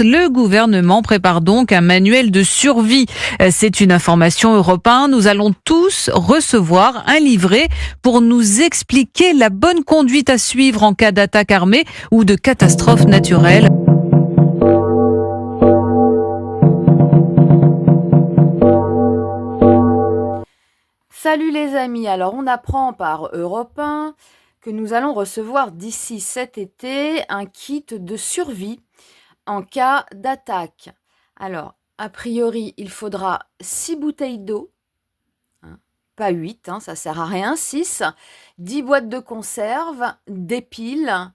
Le gouvernement prépare donc un manuel de survie. C'est une information Europe 1. Nous allons tous recevoir un livret pour nous expliquer la bonne conduite à suivre en cas d'attaque armée ou de catastrophe naturelle. Salut les amis, alors on apprend par Europe 1 que nous allons recevoir d'ici cet été un kit de survie en cas d'attaque. Alors, a priori, il faudra 6 bouteilles d'eau, pas 8, ça sert à rien, 6, 10 boîtes de conserve, des piles,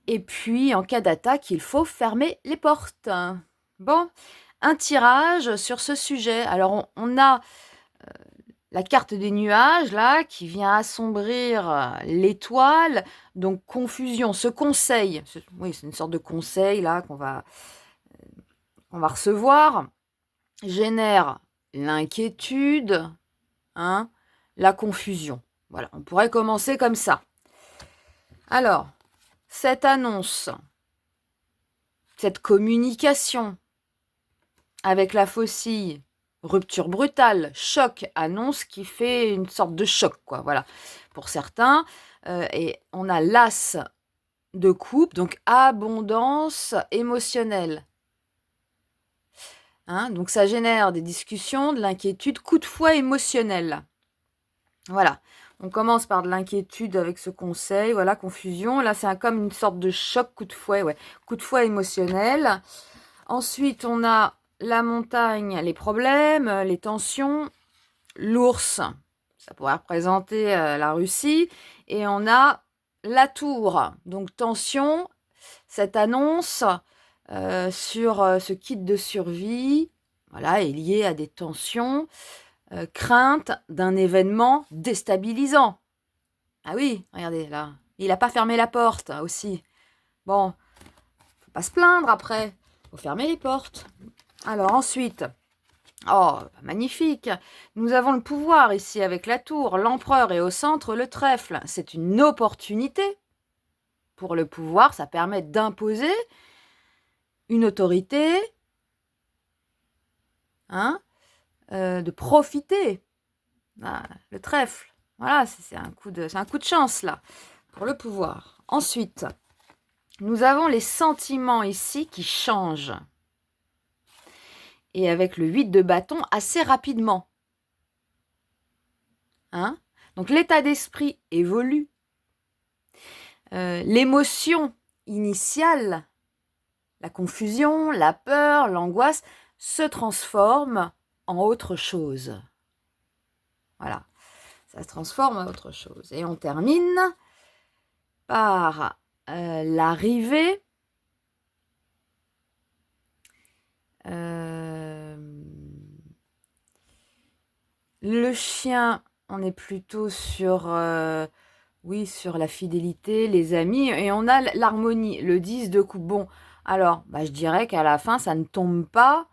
et puis en cas d'attaque, il faut fermer les portes. Bon, un tirage sur ce sujet. Alors, on a la carte des nuages, là, qui vient assombrir l'étoile. Donc, confusion. Ce conseil, oui, c'est une sorte de conseil, là, qu'on va recevoir, génère l'inquiétude, la confusion. Voilà, on pourrait commencer comme ça. Alors, cette annonce, cette communication avec la faucille, rupture brutale, choc, annonce qui fait une sorte de choc, quoi. Voilà, pour certains. Et on a l'as de coupe, donc abondance émotionnelle. Donc ça génère des discussions, de l'inquiétude, coup de fouet émotionnel. Voilà, on commence par de l'inquiétude avec ce conseil, voilà, confusion. Là, c'est comme une sorte de choc, coup de fouet, coup de fouet émotionnel. Ensuite, on a la montagne, les problèmes, les tensions. L'ours, ça pourrait représenter la Russie. Et on a la tour, donc tension, cette annonce sur ce kit de survie, voilà, est liée à des tensions, crainte d'un événement déstabilisant. Ah oui, regardez là, il n'a pas fermé la porte aussi. Bon, faut pas se plaindre après, faut fermer les portes. Alors ensuite, oh, magnifique, nous avons le pouvoir ici avec la tour, l'empereur et au centre le trèfle. C'est une opportunité pour le pouvoir, ça permet d'imposer une autorité, de profiter. Le trèfle, voilà, c'est un coup de chance là, pour le pouvoir. Ensuite, nous avons les sentiments ici qui changent. Et avec le 8 de bâton, assez rapidement. Donc l'état d'esprit évolue. L'émotion initiale, la confusion, la peur, l'angoisse, se transforme en autre chose. Voilà, ça se transforme en autre chose. Et on termine par l'arrivée le chien, on est plutôt sur sur la fidélité, les amis, et on a l'harmonie, le 10 de coupe. Bon, alors, je dirais qu'à la fin, ça ne tombe pas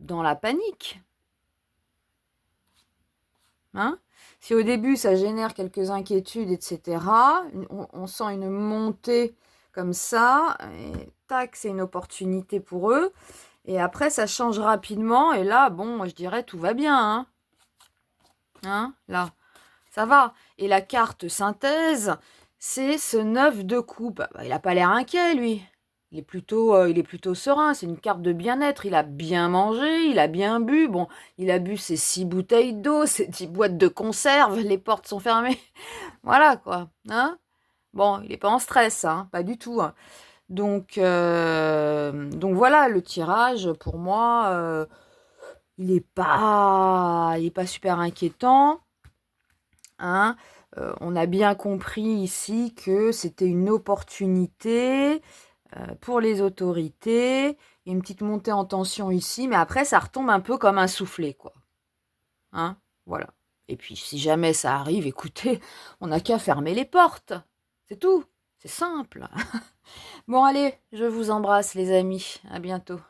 dans la panique. Si au début, ça génère quelques inquiétudes, etc., on sent une montée comme ça, et tac, c'est une opportunité pour eux, et après, ça change rapidement, et là, bon, je dirais, tout va bien, là, ça va. Et la carte synthèse, c'est ce 9 de coupe. Il n'a pas l'air inquiet, lui. Il est plutôt serein. C'est une carte de bien-être. Il a bien mangé, il a bien bu. Bon, il a bu ses 6 bouteilles d'eau, ses 10 boîtes de conserve. Les portes sont fermées. Voilà, quoi. Bon, il n'est pas en stress, pas du tout. Donc voilà, le tirage, pour moi, il n'est pas super inquiétant. On a bien compris ici que c'était une opportunité pour les autorités. Il y a une petite montée en tension ici, mais après, ça retombe un peu comme un soufflet, quoi. Voilà. Et puis, si jamais ça arrive, écoutez, on n'a qu'à fermer les portes. C'est tout. C'est simple. Bon, allez, je vous embrasse, les amis. À bientôt.